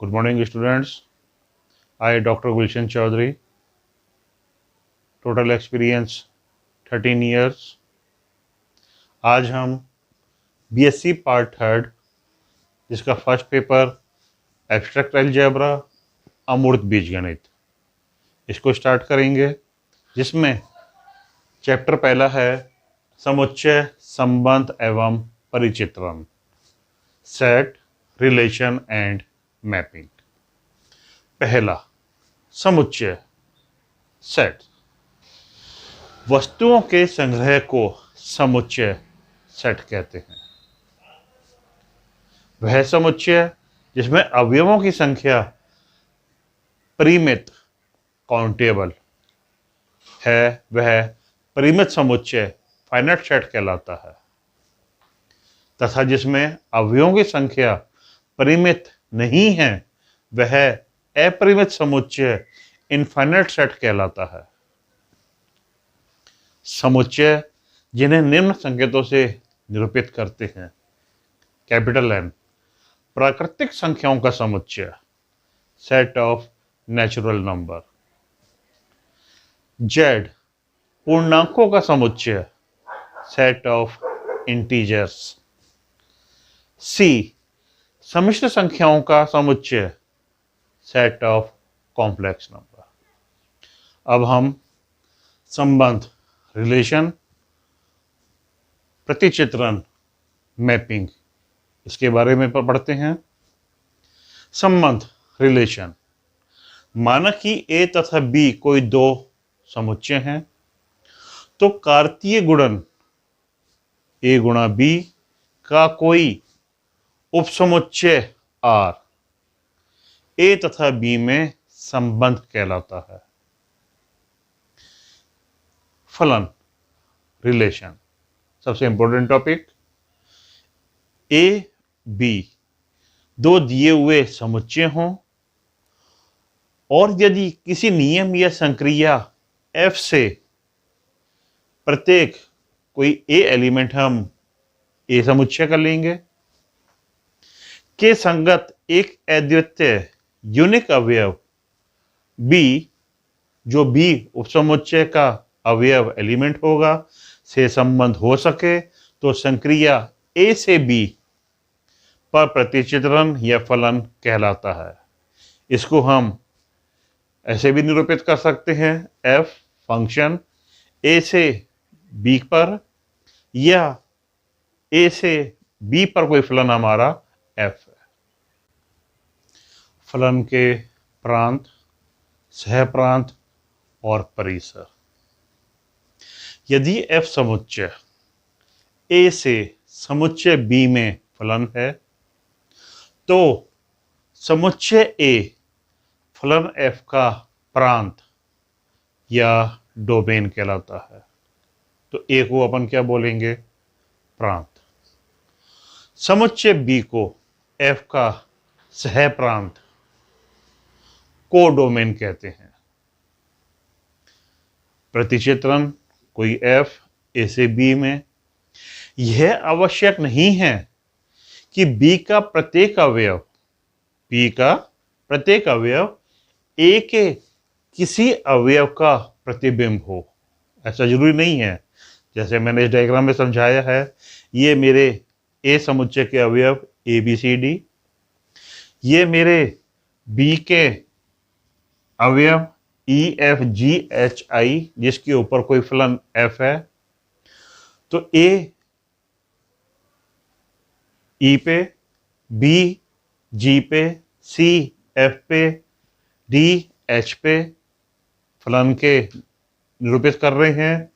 Good morning, students. I, Dr. Gulshan Chaudhary, total experience 13 years. आज हम BSc part third, जिसका first paper abstract algebra अमूर्त बीजगणित, इसको स्टार्ट करेंगे, जिसमें चैप्टर पहला है समुच्चय, संबंध एवं परिचित्रण, सेट, रिलेशन एंड मैपिंग। पहला, समुच्चय, सेट। वस्तुओं के संग्रह को समुच्चय सेट कहते हैं। वह समुच्चय जिसमें अवयवों की संख्या परिमित काउंटेबल है, वह परिमित समुच्चय फाइनाइट सेट कहलाता है, तथा जिसमें अवयवों की संख्या परिमित नहीं है, वह अपरिमित समुच्चय इनफाइनाइट सेट कहलाता है। समुच्चय जिन्हें निम्न संकेतों से निरूपित करते हैं। कैपिटल N, प्राकृतिक संख्याओं का समुच्चय, set of natural number. Z, पूर्णांकों का समुच्चय, सेट ऑफ इंटीजर्स। C, सम्मिश्र संख्याओं का समुच्चय, सेट ऑफ कॉम्प्लेक्स नंबर। अब हम संबंध, रिलेशन, प्रतिचित्रण, मैपिंग, इसके बारे में पढ़ते हैं। संबंध, रिलेशन। माना कि A तथा B कोई दो समुच्चय हैं, तो कार्तीय गुणन A गुणा B का कोई उपसमुच्चय R A तथा B में संबंध कहलाता है। फलन, रिलेशन, सबसे इंपॉर्टेंट टॉपिक। A, B दो दिए हुए समुच्चय हों और यदि किसी नियम या संक्रिया F से प्रत्येक कोई A एलिमेंट हम A समुच्चय कर लेंगे के संगत एक अद्वितीय यूनिक अवयव B, जो B उपसमुच्चय का अवयव एलिमेंट होगा, से संबंध हो सके, तो संक्रिया A से B पर प्रतिचित्रण या फलन कहलाता है। इसको हम ऐसे भी निरूपित कर सकते हैं, F फंक्शन A से B पर या A से B पर कोई फलन हमारा F है। फलन के प्रांत, सहप्रांत और परिसर। यदि F समुच्चय A से समुच्चय B में फलन है, तो समुच्चय A फलन F का प्रांत या डोमेन कहलाता है। तो A को अपन क्या बोलेंगे? प्रांत। समुच्चय B को F का सहप्रांत, कोडोमेन कहते हैं। प्रतिचित्रण कोई F A से B में, यह आवश्यक नहीं है कि B का प्रत्येक अवयव A के किसी अवयव का प्रतिबिंब हो, ऐसा जरूरी नहीं है। जैसे मैंने इस डायग्राम में समझाया है, ये मेरे A समुच्चय के अवयव ABCD, ये मेरे B के अवयव EFGHI, जिसके ऊपर कोई फलन F है, तो A E पे, B G पे, C F पे, D H पे फलन के निरूपित कर रहे हैं।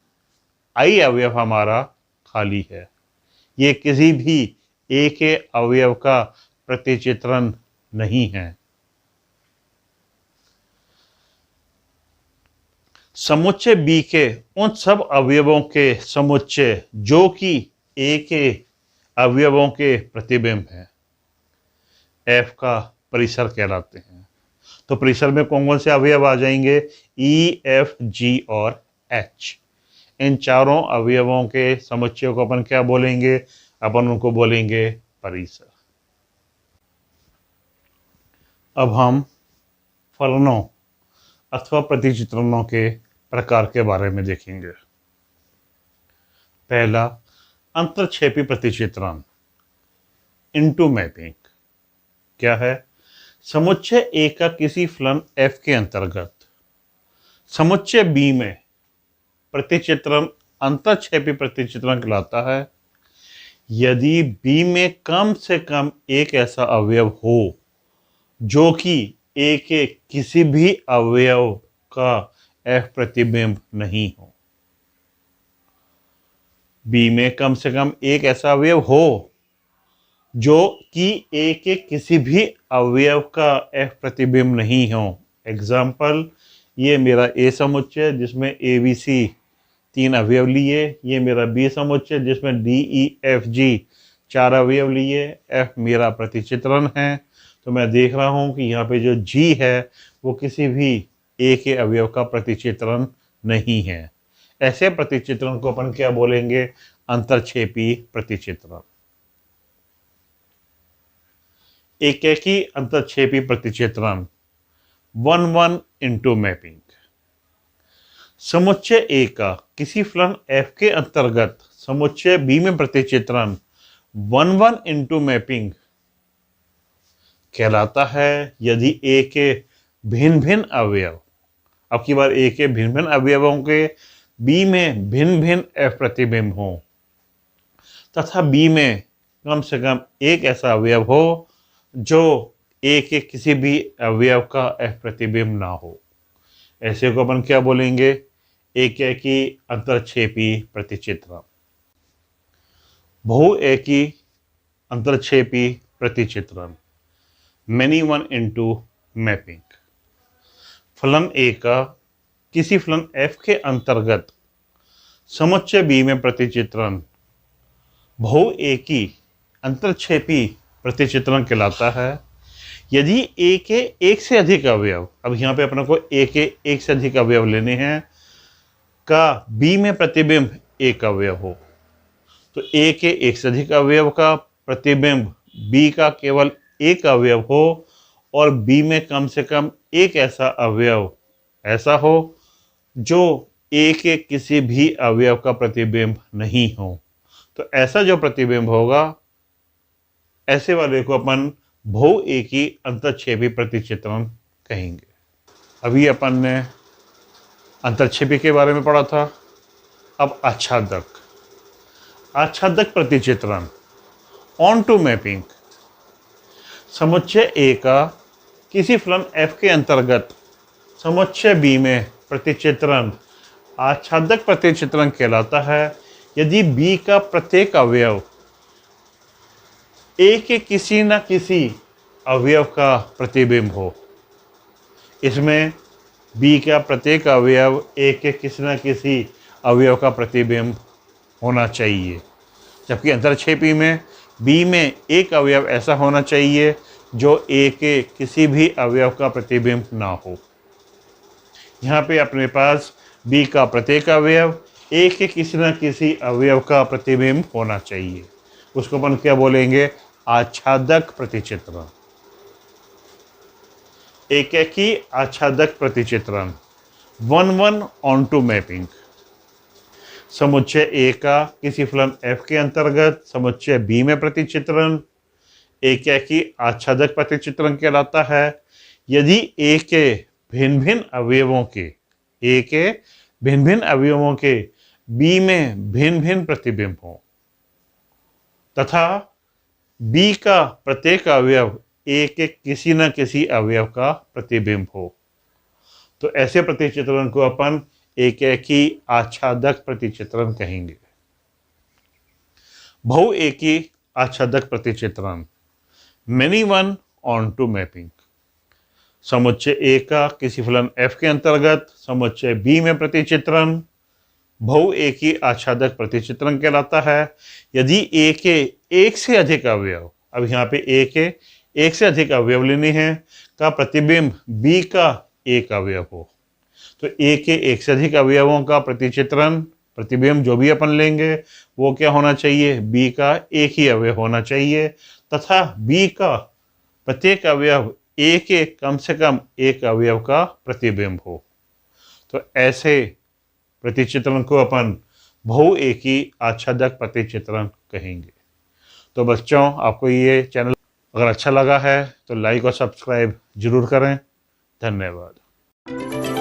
I अवयव हमारा खाली है, ये किसी भी A के अवयव का प्रतिचित्रण नहीं है। समुच्चय B के उन सब अवयवों के समुच्चय जो कि A के अवयवों के प्रतिबिंब हैं, F का परिसर कहलाते हैं। तो परिसर में कौन कौन से अवयव आ जाएंगे? E, F, G और H। इन चारों अवयवों के समुच्चय को अपन क्या बोलेंगे? अपन उनको बोलेंगे परिसर। अब हम फलनों अथवा प्रतिचित्रणों के प्रकार के बारे में देखेंगे। पहला, अंतरक्षेपी प्रतिचित्रण, इनटू मैपिंग। क्या है? समुच्चय ए का किसी फलन एफ के अंतर्गत समुच्चय बी में प्रतिचित्रण अंतरक्षेपी प्रतिचित्रण कहलाता है यदि बी में कम से कम एक ऐसा अवयव हो जो कि ए के किसी भी अवयव का एफ प्रतिबिंब नहीं हो। बी में कम से कम एक ऐसा अवयव हो जो कि ए के किसी भी अवयव का एफ प्रतिबिंब नहीं हो। एग्जाम्पल, ये मेरा ए समुच्चय जिसमें ए बी सी 3 अवयव लिए, ये मेरा बी समुच्चय जिसमें डी ई एफ जी 4 अवयव लिए, एफ मेरा प्रतिचित्रण है। तो मैं देख रहा हूं कि यहाँ पे जो जी है वो किसी भी ए के अवयव का प्रतिचित्रण नहीं है। ऐसे प्रतिचित्रण को अपन क्या बोलेंगे? अंतरक्षेपी प्रतिचित्रण। एकेकी अंतरक्षेपी प्रतिचित्रण 1-1 इनटू मैपिंग। समुच्चय ए का किसी फलन एफ के अंतर्गत समुच्चय बी में प्रतिचित्रण 1-1 इनटू मैपिंग कहलाता है यदि ए के भिन्न भिन्न अवयव, अब की बार ए के भिन्न भिन्न अवयवों के बी में भिन्न भिन्न एफ प्रतिबिंब हो तथा बी में कम से कम एक ऐसा अवयव हो जो ए के किसी भी अवयव का एफ प्रतिबिंब ना हो। ऐसे को अपन क्या बोलेंगे? एकेकी अंतरक्षेपी प्रतिचित्रण। बहुएकी अंतरक्षेपी प्रतिचित्रण, मेनी वन इनटू मैपिंग। फलन ए का किसी फलन एफ के अंतर्गत समुच्चय बी में प्रतिचित्रण बहुएकी अंतरक्षेपी प्रतिचित्रण कहलाता है यदि ए के एक से अधिक अवयव, अब यहाँ पे अपने को ए के एक से अधिक अवयव लेने हैं, का बी में प्रतिबिंब एक अवयव हो। तो ए के एक से अधिक अवयव का प्रतिबिंब बी का केवल एक अवयव हो और बी में कम से कम एक ऐसा अवयव ऐसा हो जो ए के किसी भी अवयव का प्रतिबिंब नहीं हो। तो ऐसा जो प्रतिबिंब होगा ऐसे वाले को अपन बहुएकी अंतरक्षेपी प्रतिचित्रण कहेंगे। अभी अपन ने अंतरक्षेपी के बारे में पढ़ा था। अब आच्छादक प्रतिचित्रण, ऑन टू मैपिंग। समुच्चय ए का किसी फलन एफ के अंतर्गत समुच्चय बी में प्रतिचित्रण आच्छादक प्रतिचित्रण कहलाता है यदि बी का प्रत्येक अवयव ए के किसी न किसी अवयव का प्रतिबिंब हो। इसमें बी का प्रत्येक अवयव ए के किसी न किसी अवयव का प्रतिबिंब होना चाहिए, जबकि अंतरक्षेपी में बी में एक अवयव ऐसा होना चाहिए जो ए के किसी भी अवयव का प्रतिबिंब ना हो। यहाँ पे अपने पास बी का प्रत्येक अवयव ए के किसी न किसी अवयव का प्रतिबिंब होना चाहिए। उसको अपन क्या बोलेंगे? आच्छादक प्रतिचित्रण। एकेकी आच्छादक प्रतिचित्रण 1-1 ऑन टू मैपिंग। समुच्चय ए का किसी फलन एफ के अंतर्गत समुच्चय बी में प्रतिचित्रण एकेकी आच्छादक प्रतिचित्रण कहलाता है यदि ए के भिन्न भिन्न अवयवों के बी में भिन्न भिन्न प्रतिबिंब हो तथा बी का प्रत्येक अवयव ए के किसी न किसी अवयव का प्रतिबिंब हो। तो ऐसे प्रतिचित्रण को अपन एकेकी आच्छादक प्रतिचित्रण कहेंगे। बहुएकी आच्छादक प्रतिचित्रण, many one onto mapping. समुच्चय ए का किसी फलन एफ के अंतर्गत समुच्चय बी में प्रतिचित्रण बहुएकी आच्छादक प्रतिचित्रण कहलाता है यदि ए के एक से अधिक अवयव, अब यहाँ पे ए के एक से अधिक अवयव लेने हैं, का प्रतिबिंब बी का एक अवयव हो। तो ए के एक से अधिक अवयवों का प्रतिबिंब जो भी अपन लेंगे वो क्या होना चाहिए? बी का एक ही अवयव होना चाहिए तथा बी का प्रत्येक अवयव ए के कम से कम एक अवयव का प्रतिबिंब हो। तो ऐसे प्रतिचित्रण को अपन बहुएकी आच्छादक प्रतिचित्रण कहेंगे। तो बच्चों, आपको ये चैनल अगर अच्छा लगा है तो लाइक और सब्सक्राइब जरूर करें। धन्यवाद।